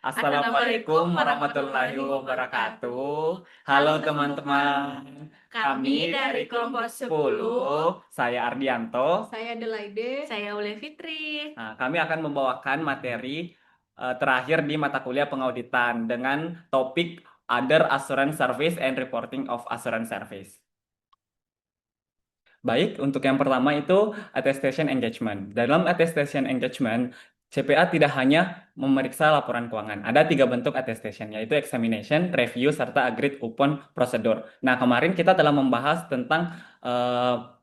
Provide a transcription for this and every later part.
Assalamualaikum warahmatullahi wabarakatuh. Halo teman-teman, kami dari kelompok 10. Saya Ardianto. Saya Adelaide. Saya Ule Fitri. Nah, kami akan membawakan materi terakhir di mata kuliah pengauditan dengan topik Other Assurance Service and Reporting of Assurance Service. Baik, untuk yang pertama itu attestation engagement. Dalam attestation engagement, CPA tidak hanya memeriksa laporan keuangan. Ada 3 bentuk attestation, yaitu examination, review, serta agreed upon procedure. Nah, kemarin kita telah membahas tentang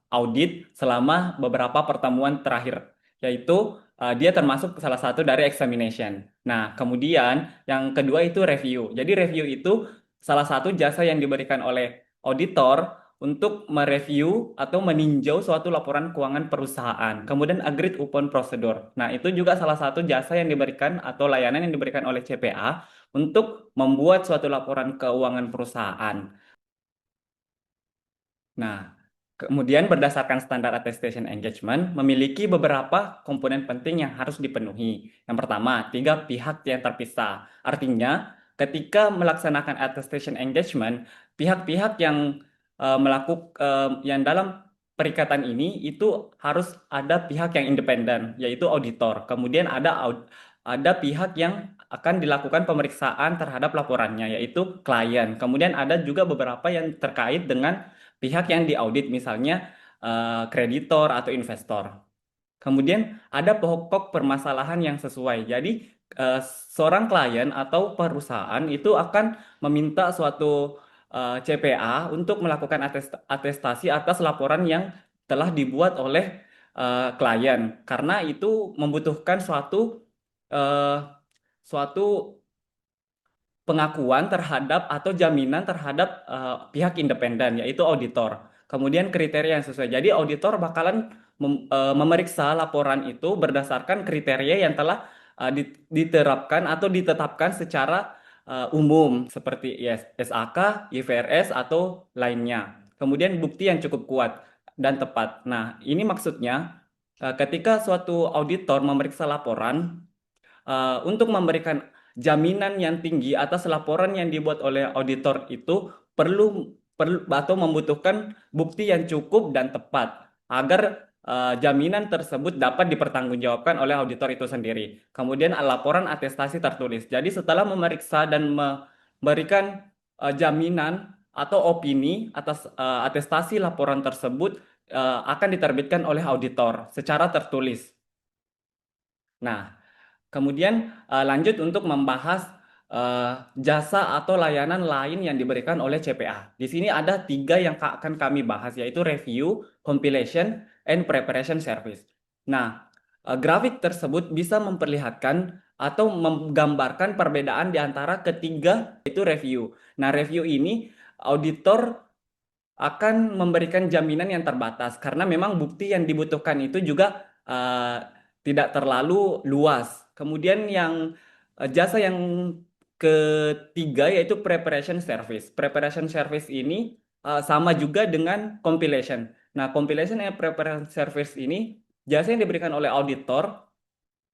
audit selama beberapa pertemuan terakhir, yaitu dia termasuk salah satu dari examination. Nah, kemudian yang kedua itu review. Jadi review itu salah satu jasa yang diberikan oleh auditor untuk mereview atau meninjau suatu laporan keuangan perusahaan. Kemudian agreed upon procedure. Nah, itu juga salah satu jasa yang diberikan atau layanan yang diberikan oleh CPA untuk membuat suatu laporan keuangan perusahaan. Nah, kemudian berdasarkan standar attestation engagement memiliki beberapa komponen penting yang harus dipenuhi. Yang pertama, 3 pihak yang terpisah. Artinya, ketika melaksanakan attestation engagement, pihak-pihak yang yang dalam perikatan ini itu harus ada pihak yang independen, yaitu auditor. Kemudian ada pihak yang akan dilakukan pemeriksaan terhadap laporannya, yaitu klien. Kemudian ada juga beberapa yang terkait dengan pihak yang diaudit, misalnya kreditor atau investor. Kemudian ada pokok permasalahan yang sesuai. Jadi seorang klien atau perusahaan itu akan meminta suatu CPA untuk melakukan atestasi atas laporan yang telah dibuat oleh klien, karena itu membutuhkan eh, suatu pengakuan terhadap atau jaminan terhadap pihak independen, yaitu auditor. Kemudian kriteria yang sesuai. Jadi auditor bakalan memeriksa laporan itu berdasarkan kriteria yang telah diterapkan atau ditetapkan secara umum seperti SAK, IFRS atau lainnya. Kemudian bukti yang cukup kuat dan tepat. Nah, ini maksudnya ketika suatu auditor memeriksa laporan untuk memberikan jaminan yang tinggi atas laporan yang dibuat oleh auditor itu perlu atau membutuhkan bukti yang cukup dan tepat agar jaminan tersebut dapat dipertanggungjawabkan oleh auditor itu sendiri. Kemudian laporan atestasi tertulis. Jadi setelah memeriksa dan memberikan jaminan atau opini atas atestasi laporan tersebut akan diterbitkan oleh auditor secara tertulis. Nah, kemudian lanjut untuk membahas jasa atau layanan lain yang diberikan oleh CPA. Di sini ada 3 yang akan kami bahas, yaitu review, compilation, and preparation service. Nah, grafik tersebut bisa memperlihatkan atau menggambarkan perbedaan di antara ketiga, yaitu review. Nah, review ini auditor akan memberikan jaminan yang terbatas karena memang bukti yang dibutuhkan itu juga tidak terlalu luas. Kemudian yang jasa yang ketiga yaitu preparation service. Preparation service ini sama juga dengan compilation. Nah, compilation and preparation service ini jasa yang diberikan oleh auditor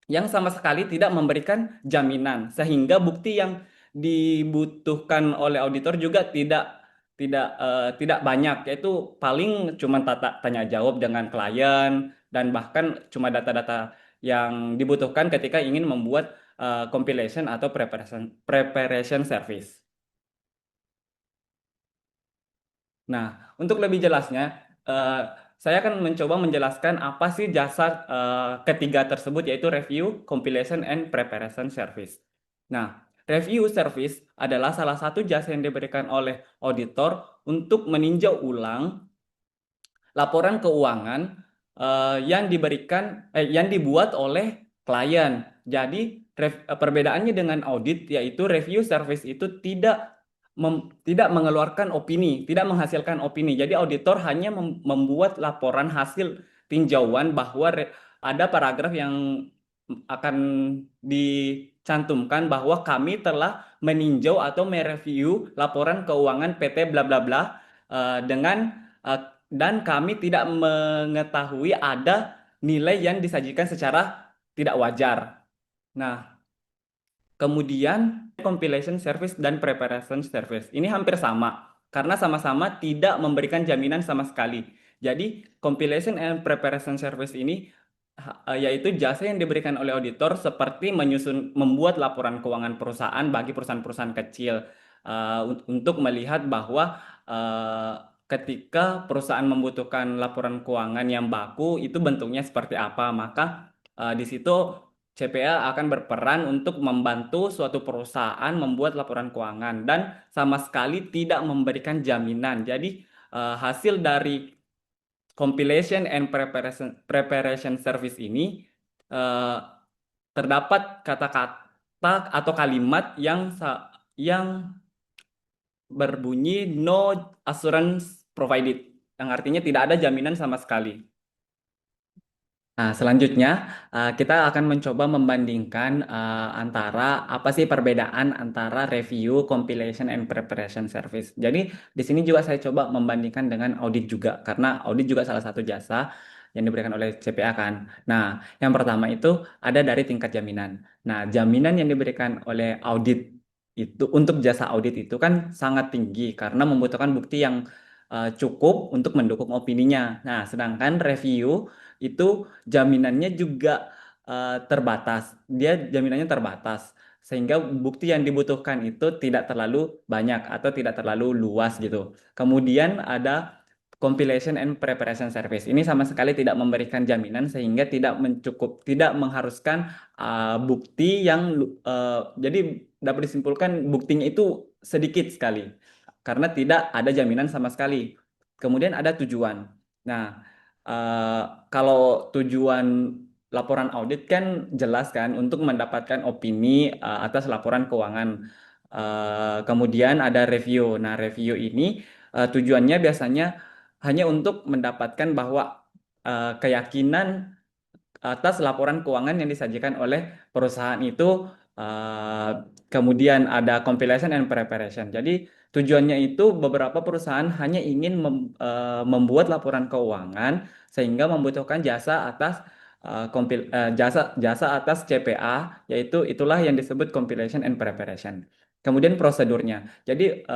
yang sama sekali tidak memberikan jaminan, sehingga bukti yang dibutuhkan oleh auditor juga tidak banyak, yaitu paling cuma tanya jawab dengan klien dan bahkan cuma data-data yang dibutuhkan ketika ingin membuat compilation atau preparation service. Nah, untuk lebih jelasnya, saya akan mencoba menjelaskan apa sih jasa ketiga tersebut, yaitu review, compilation, and preparation service. Nah, review service adalah salah satu jasa yang diberikan oleh auditor untuk meninjau ulang laporan keuangan yang dibuat oleh klien. Jadi perbedaannya dengan audit, yaitu review service itu tidak mengeluarkan opini, tidak menghasilkan opini. Jadi auditor hanya membuat laporan hasil tinjauan bahwa ada paragraf yang akan dicantumkan bahwa kami telah meninjau atau mereview laporan keuangan PT bla bla bla dengan dan kami tidak mengetahui ada nilai yang disajikan secara tidak wajar. Nah, Kemudian compilation service dan preparation service. Ini hampir sama karena sama-sama tidak memberikan jaminan sama sekali. Jadi compilation and preparation service ini yaitu jasa yang diberikan oleh auditor seperti membuat laporan keuangan perusahaan bagi perusahaan-perusahaan kecil untuk melihat bahwa uh, ketika perusahaan membutuhkan laporan keuangan yang baku itu bentuknya seperti apa, maka di situ CPA akan berperan untuk membantu suatu perusahaan membuat laporan keuangan dan sama sekali tidak memberikan jaminan. Jadi hasil dari compilation and preparation service ini eh, terdapat kata-kata atau kalimat yang berbunyi no assurance provided, yang artinya tidak ada jaminan sama sekali. Nah, selanjutnya kita akan mencoba membandingkan antara apa sih perbedaan antara review, compilation, and preparation service. Jadi di sini juga saya coba membandingkan dengan audit juga, karena audit juga salah satu jasa yang diberikan oleh CPA kan. Nah, yang pertama itu ada dari tingkat jaminan. Nah, jaminan yang diberikan oleh audit itu untuk jasa audit itu kan sangat tinggi karena membutuhkan bukti yang cukup untuk mendukung opininya. Nah, sedangkan review itu jaminannya juga terbatas. Dia jaminannya terbatas sehingga bukti yang dibutuhkan itu tidak terlalu banyak atau tidak terlalu luas gitu. Kemudian ada compilation and preparation service. Ini sama sekali tidak memberikan jaminan sehingga tidak mengharuskan bukti yang jadi dapat disimpulkan buktinya itu sedikit sekali karena tidak ada jaminan sama sekali. Kemudian ada tujuan. Nah, eh, kalau tujuan laporan audit kan jelas kan untuk mendapatkan opini atas laporan keuangan. Kemudian ada review. Nah, review ini tujuannya biasanya hanya untuk mendapatkan bahwa keyakinan atas laporan keuangan yang disajikan oleh perusahaan itu eh, kemudian ada compilation and preparation. Jadi tujuannya itu beberapa perusahaan hanya ingin membuat laporan keuangan sehingga membutuhkan jasa atas jasa jasa atas CPA, yaitu itulah yang disebut compilation and preparation. Kemudian prosedurnya. Jadi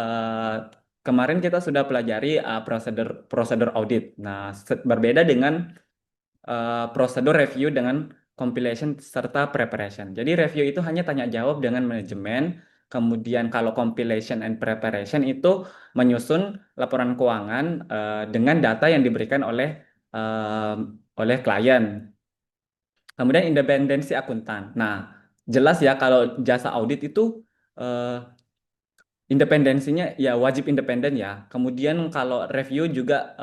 kemarin kita sudah pelajari prosedur prosedur audit. Nah, berbeda dengan prosedur review dengan compilation serta preparation. Jadi review itu hanya tanya jawab dengan manajemen, kemudian kalau compilation and preparation itu menyusun laporan keuangan dengan data yang diberikan oleh klien. Kemudian independensi akuntan. Nah, jelas ya kalau jasa audit itu eh, independensinya ya wajib independen ya. Kemudian kalau review juga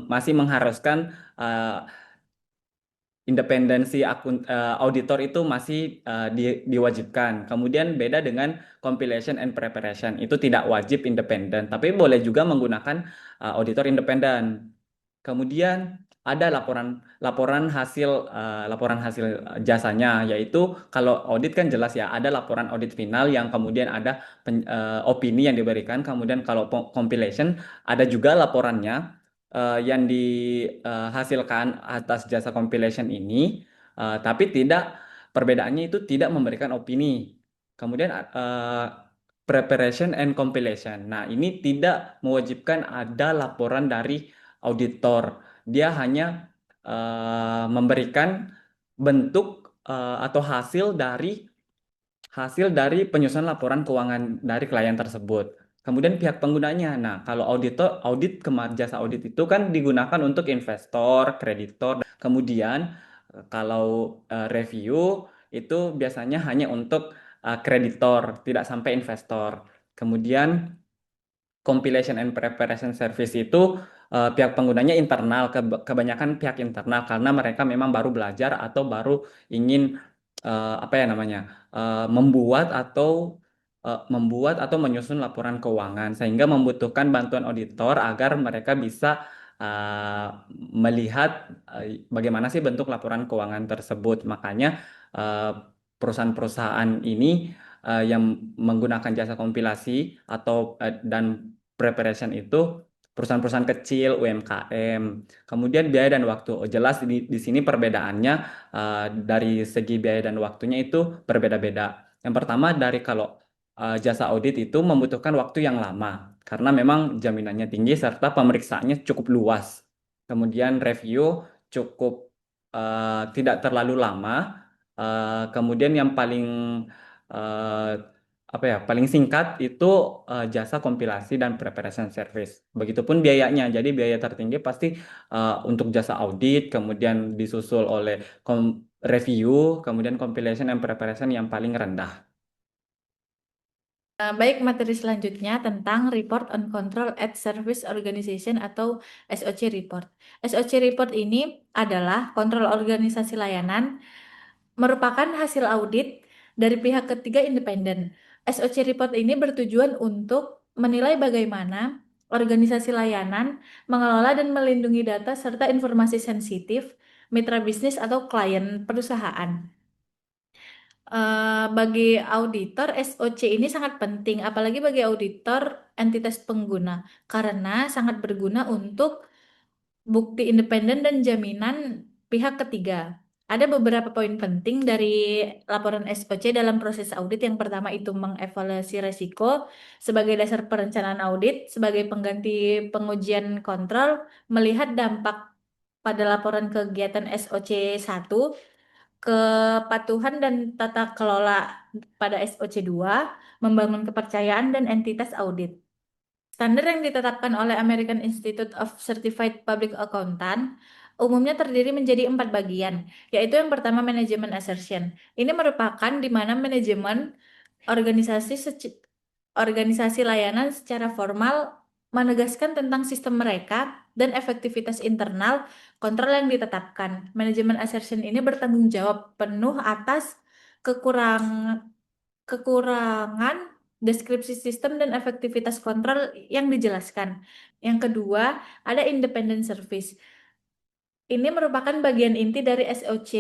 masih mengharuskan eh, independensi auditor itu masih diwajibkan. Kemudian beda dengan compilation and preparation, itu tidak wajib independen, tapi boleh juga menggunakan auditor independen. Kemudian ada laporan hasil jasanya, yaitu kalau audit kan jelas ya ada laporan audit final yang kemudian ada opini yang diberikan. Kemudian kalau compilation ada juga laporannya yang dihasilkan atas jasa compilation ini, tapi perbedaannya itu tidak memberikan opini. Kemudian preparation and compilation. Nah, ini tidak mewajibkan ada laporan dari auditor. Dia hanya memberikan bentuk atau hasil dari penyusunan laporan keuangan dari klien tersebut. Kemudian pihak penggunanya. Nah, kalau jasa audit itu kan digunakan untuk investor, kreditor. Kemudian kalau review itu biasanya hanya untuk kreditor, tidak sampai investor. Kemudian compilation and preparation service itu pihak penggunanya internal, kebanyakan pihak internal karena mereka memang baru belajar atau baru ingin apa ya namanya membuat atau menyusun laporan keuangan sehingga membutuhkan bantuan auditor agar mereka bisa uh, melihat bagaimana sih bentuk laporan keuangan tersebut. Makanya uh, perusahaan-perusahaan ini yang menggunakan jasa kompilasi dan preparation itu perusahaan-perusahaan kecil, UMKM. Kemudian biaya dan waktu. Oh, jelas di sini perbedaannya dari segi biaya dan waktunya itu berbeda-beda. Yang pertama dari kalau jasa audit itu membutuhkan waktu yang lama karena memang jaminannya tinggi serta pemeriksaannya cukup luas. Kemudian review cukup tidak terlalu lama. Kemudian yang paling eh, apa ya, paling singkat itu jasa kompilasi dan preparation service. Begitupun biayanya. Jadi biaya tertinggi pasti untuk jasa audit, kemudian disusul oleh review, kemudian compilation and preparation yang paling rendah. Baik, materi selanjutnya tentang Report on Control at Service Organization atau SOC Report. SOC Report ini adalah kontrol organisasi layanan, merupakan hasil audit dari pihak ketiga independen. SOC Report ini bertujuan untuk menilai bagaimana organisasi layanan mengelola dan melindungi data serta informasi sensitif mitra bisnis atau klien perusahaan. Bagi auditor, SOC ini sangat penting, apalagi bagi auditor entitas pengguna, karena sangat berguna untuk bukti independen dan jaminan pihak ketiga. Ada beberapa poin penting dari laporan SOC dalam proses audit. Yang pertama itu mengevaluasi resiko sebagai dasar perencanaan audit, sebagai pengganti pengujian kontrol, melihat dampak pada laporan kegiatan SOC 1, kepatuhan dan tata kelola pada SOC 2, membangun kepercayaan dan entitas audit. Standar yang ditetapkan oleh American Institute of Certified Public Accountant umumnya terdiri menjadi 4 bagian, yaitu yang pertama manajemen assertion. Ini merupakan di mana manajemen organisasi organisasi layanan secara formal menegaskan tentang sistem mereka dan efektivitas internal kontrol yang ditetapkan. Manajemen assertion ini bertanggung jawab penuh atas kekurang kekurangan deskripsi sistem dan efektivitas kontrol yang dijelaskan. Yang kedua, ada independent service. Ini merupakan bagian inti dari SOC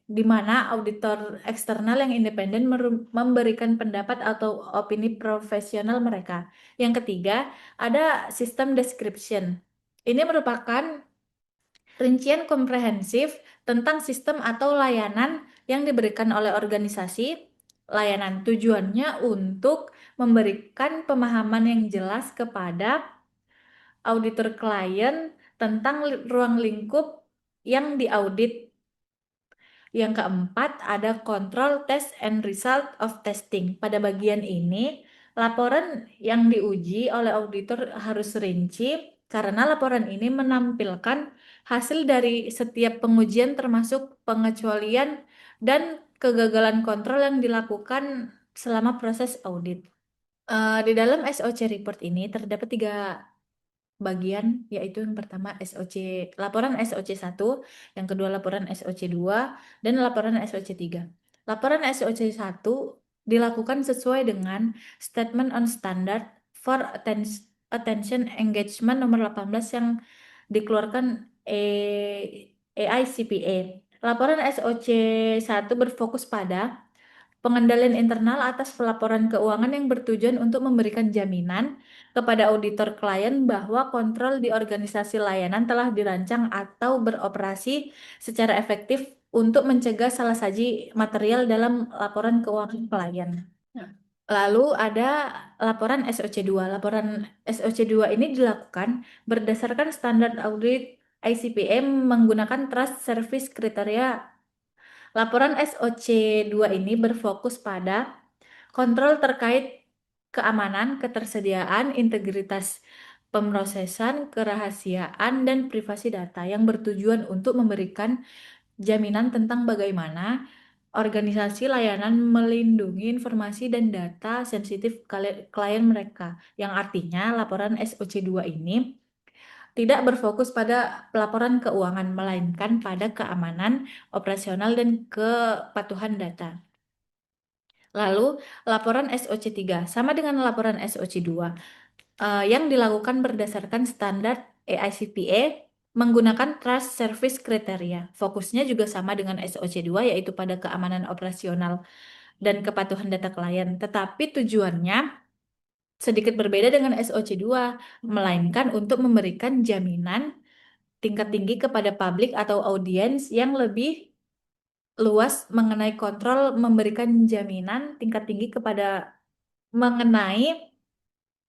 di mana auditor eksternal yang independen memberikan pendapat atau opini profesional mereka. Yang ketiga, ada system description. Ini merupakan rincian komprehensif tentang sistem atau layanan yang diberikan oleh organisasi layanan. Tujuannya untuk memberikan pemahaman yang jelas kepada auditor klien tentang ruang lingkup yang diaudit. Yang keempat, ada control test and result of testing. Pada bagian ini, laporan yang diuji oleh auditor harus rinci karena laporan ini menampilkan hasil dari setiap pengujian termasuk pengecualian dan kegagalan kontrol yang dilakukan selama proses audit. Di dalam SOC report ini terdapat 3 bagian, yaitu yang pertama laporan SOC 1, yang kedua laporan SOC 2, dan laporan SOC 3. Laporan SOC 1 dilakukan sesuai dengan Statement on Standard for Attention Engagement nomor 18 yang dikeluarkan AICPA. Laporan SOC 1 berfokus pada pengendalian internal atas pelaporan keuangan yang bertujuan untuk memberikan jaminan kepada auditor klien bahwa kontrol di organisasi layanan telah dirancang atau beroperasi secara efektif untuk mencegah salah saji material dalam laporan keuangan klien. Lalu ada laporan SOC 2. Laporan SOC 2 ini dilakukan berdasarkan standar audit ICPM menggunakan Trust Service Kriteria. Laporan SOC 2 ini berfokus pada kontrol terkait keamanan, ketersediaan, integritas pemrosesan, kerahasiaan, dan privasi data yang bertujuan untuk memberikan jaminan tentang bagaimana organisasi layanan melindungi informasi dan data sensitif klien mereka. Yang artinya laporan SOC 2 ini tidak berfokus pada pelaporan keuangan, melainkan pada keamanan operasional dan kepatuhan data. Lalu, laporan SOC 3 sama dengan laporan SOC 2 yang dilakukan berdasarkan standar AICPA menggunakan Trust Service Criteria. Fokusnya juga sama dengan SOC 2 yaitu pada keamanan operasional dan kepatuhan data klien, tetapi tujuannya sedikit berbeda dengan SOC 2, melainkan untuk memberikan jaminan tingkat tinggi kepada publik atau audiens yang lebih luas mengenai kontrol memberikan jaminan tingkat tinggi mengenai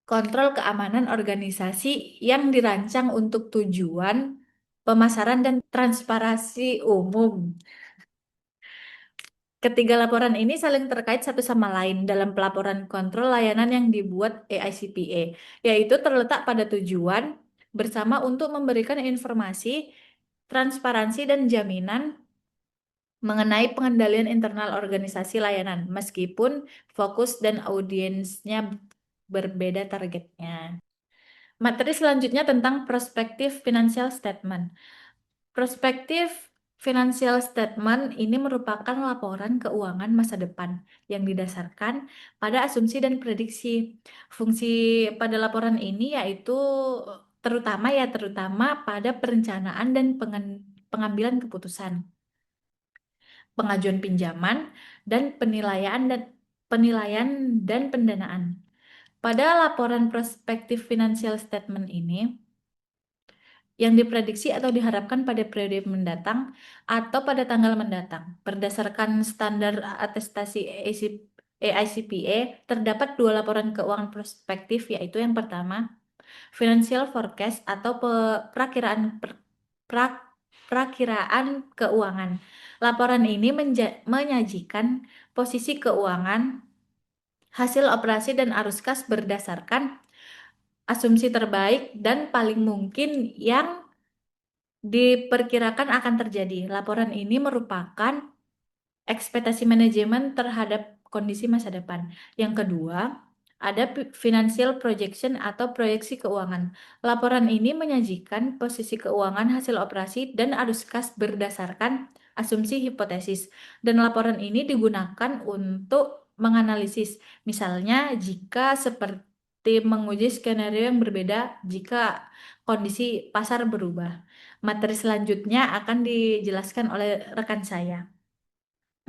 kontrol keamanan organisasi yang dirancang untuk tujuan pemasaran dan transparansi umum. Ketiga laporan ini saling terkait satu sama lain dalam pelaporan kontrol layanan yang dibuat AICPA, yaitu terletak pada tujuan bersama untuk memberikan informasi, transparansi, dan jaminan mengenai pengendalian internal organisasi layanan, meskipun fokus dan audiensnya berbeda targetnya. Materi selanjutnya tentang prospektif financial statement. Prospektif financial statement ini merupakan laporan keuangan masa depan yang didasarkan pada asumsi dan prediksi. Fungsi pada laporan ini yaitu terutama pada perencanaan dan pengambilan keputusan, pengajuan pinjaman, dan penilaian dan pendanaan. Pada laporan prospektif financial statement ini yang diprediksi atau diharapkan pada periode mendatang atau pada tanggal mendatang. Berdasarkan standar atestasi AICPA, terdapat dua laporan keuangan prospektif, yaitu yang pertama, financial forecast atau prakiraan keuangan. Laporan ini menyajikan posisi keuangan, hasil operasi dan arus kas berdasarkan asumsi terbaik dan paling mungkin yang diperkirakan akan terjadi. Laporan ini merupakan ekspektasi manajemen terhadap kondisi masa depan. Yang kedua, ada financial projection atau proyeksi keuangan. Laporan ini menyajikan posisi keuangan, hasil operasi, dan arus kas berdasarkan asumsi hipotesis. Dan laporan ini digunakan untuk menganalisis, misalnya jika seperti menguji skenario yang berbeda jika kondisi pasar berubah. Materi selanjutnya akan dijelaskan oleh rekan saya.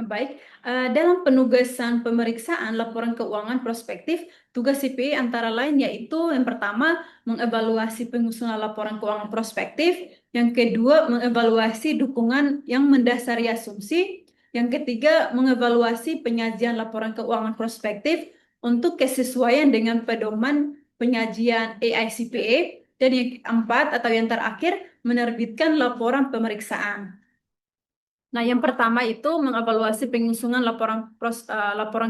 Baik, dalam penugasan pemeriksaan laporan keuangan prospektif, tugas CPA antara lain yaitu yang pertama, mengevaluasi penyusunan laporan keuangan prospektif, yang kedua, mengevaluasi dukungan yang mendasari asumsi, yang ketiga, mengevaluasi penyajian laporan keuangan prospektif untuk kesesuaian dengan pedoman penyajian AICPA, dan yang keempat atau yang terakhir, menerbitkan laporan pemeriksaan. Nah, yang pertama itu mengevaluasi penyusunan laporan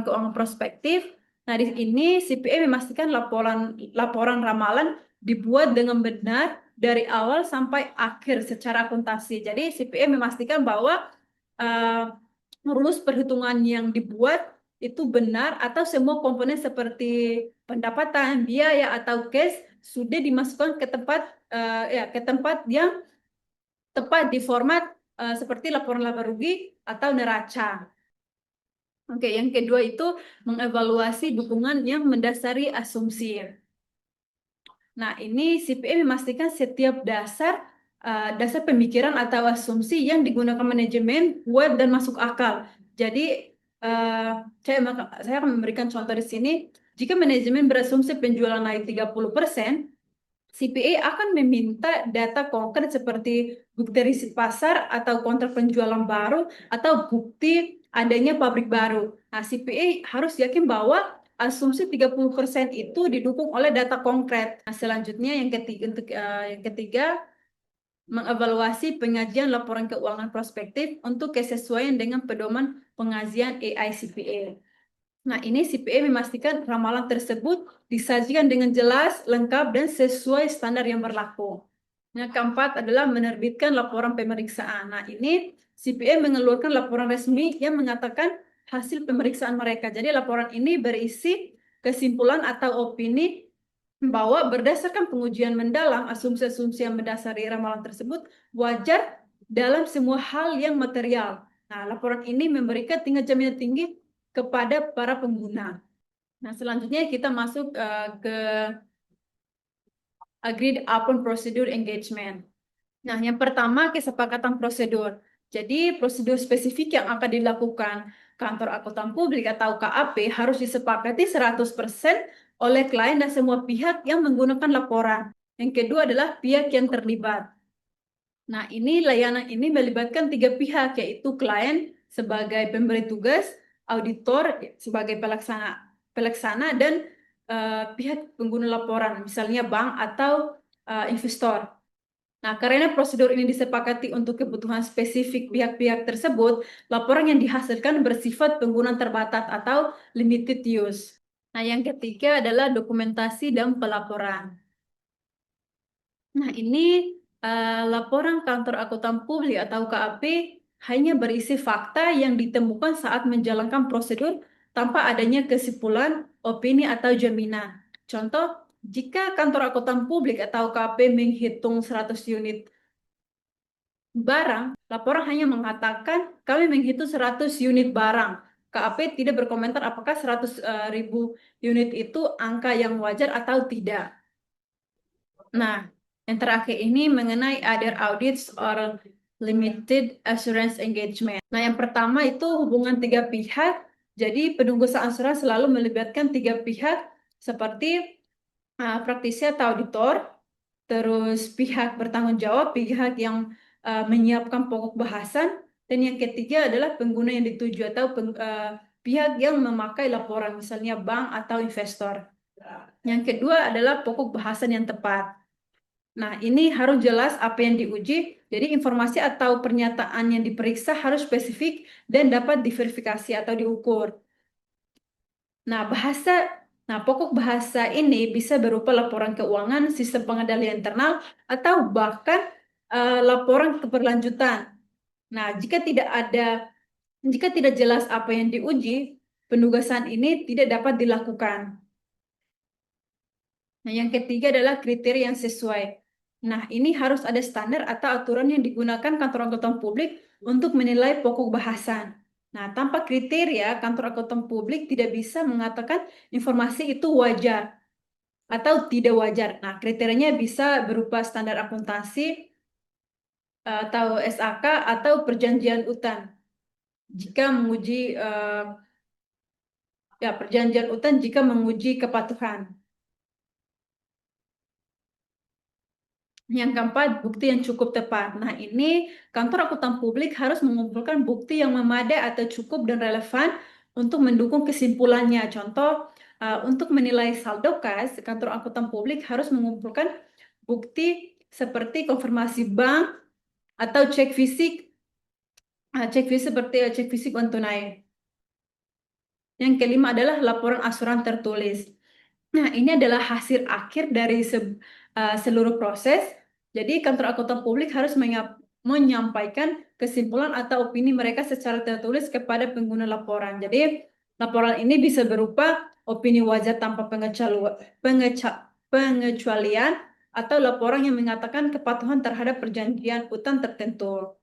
keuangan prospektif. Nah, di ini CPA memastikan laporan ramalan dibuat dengan benar dari awal sampai akhir secara akuntansi. Jadi, CPA memastikan bahwa rumus perhitungan yang dibuat itu benar atau semua komponen seperti pendapatan, biaya atau cash sudah dimasukkan ke tempat yang tepat di format seperti laporan laba rugi atau neraca. Oke, yang kedua itu mengevaluasi dukungan yang mendasari asumsi. Nah, ini CPA memastikan setiap dasar pemikiran atau asumsi yang digunakan manajemen kuat dan masuk akal. Jadi, saya akan memberikan contoh di sini. Jika manajemen berasumsi penjualan naik 30%, CPA akan meminta data konkret seperti bukti riset pasar atau kontrak penjualan baru atau bukti adanya pabrik baru. Nah, CPA harus yakin bahwa asumsi 30% itu didukung oleh data konkret. Nah, selanjutnya yang ketiga mengevaluasi penyajian laporan keuangan prospektif untuk kesesuaian dengan pedoman pengajian AICPA. Nah, ini CPA memastikan ramalan tersebut disajikan dengan jelas, lengkap, dan sesuai standar yang berlaku. Yang keempat adalah menerbitkan laporan pemeriksaan. Nah, ini CPA mengeluarkan laporan resmi yang mengatakan hasil pemeriksaan mereka. Jadi, laporan ini berisi kesimpulan atau opini bahwa berdasarkan pengujian mendalam, asumsi-asumsi yang mendasari ramalan tersebut wajar dalam semua hal yang material. Nah, laporan ini memberikan tingkat jaminan tinggi kepada para pengguna. Nah, selanjutnya kita masuk ke agreed upon procedure engagement. Nah, yang pertama kesepakatan prosedur. Jadi, prosedur spesifik yang akan dilakukan kantor akuntan publik atau KAP harus disepakati 100% oleh klien dan semua pihak yang menggunakan laporan. Yang kedua adalah pihak yang terlibat. Nah, ini layanan ini melibatkan 3 pihak, yaitu klien, sebagai pemberi tugas, auditor sebagai pelaksana dan pihak pengguna laporan, misalnya bank atau investor. Nah, karena prosedur ini disepakati untuk kebutuhan spesifik pihak-pihak tersebut, laporan yang dihasilkan bersifat penggunaan terbatas atau limited use. Nah, yang ketiga adalah dokumentasi dan pelaporan. Nah, ini laporan kantor akuntan publik atau KAP hanya berisi fakta yang ditemukan saat menjalankan prosedur tanpa adanya kesimpulan, opini, atau jaminan. Contoh, jika kantor akuntan publik atau KAP menghitung 100 unit barang, laporan hanya mengatakan kami menghitung 100 unit barang. KAP tidak berkomentar apakah 100.000 unit itu angka yang wajar atau tidak. Nah, yang terakhir ini mengenai other audits or limited assurance engagement. Nah, yang pertama itu hubungan tiga pihak. Jadi, penunggu asuransi selalu melibatkan tiga pihak seperti praktisi atau auditor, terus pihak bertanggung jawab, pihak yang menyiapkan pokok bahasan, dan yang ketiga adalah pengguna yang dituju atau pihak yang memakai laporan, misalnya bank atau investor. Yang kedua adalah pokok bahasan yang tepat. Nah, ini harus jelas apa yang diuji, jadi informasi atau pernyataan yang diperiksa harus spesifik dan dapat diverifikasi atau diukur. Nah, pokok bahasa ini bisa berupa laporan keuangan, sistem pengendalian internal, atau bahkan laporan keberlanjutan. Nah, jika tidak jelas apa yang diuji, penugasan ini tidak dapat dilakukan. Nah, yang ketiga adalah kriteria yang sesuai. Nah, ini harus ada standar atau aturan yang digunakan kantor akuntan publik untuk menilai pokok bahasan. Nah, tanpa kriteria, kantor akuntan publik tidak bisa mengatakan informasi itu wajar atau tidak wajar. Nah, kriterianya bisa berupa standar akuntansi atau SAK atau perjanjian utang. Jika menguji perjanjian utang jika menguji kepatuhan. Yang keempat, bukti yang cukup tepat. Nah, ini kantor akuntan publik harus mengumpulkan bukti yang memadai atau cukup dan relevan untuk mendukung kesimpulannya. Contoh, untuk menilai saldo kas, kantor akuntan publik harus mengumpulkan bukti seperti konfirmasi bank atau cek fisik seperti cek fisik uang tunai. Yang kelima adalah laporan asuran tertulis. Nah, ini adalah hasil akhir dari seluruh proses. Jadi, kantor akuntan publik harus menyampaikan kesimpulan atau opini mereka secara tertulis kepada pengguna laporan. Jadi, laporan ini bisa berupa opini wajar tanpa pengecualian atau laporan yang mengatakan kepatuhan terhadap perjanjian utang tertentu.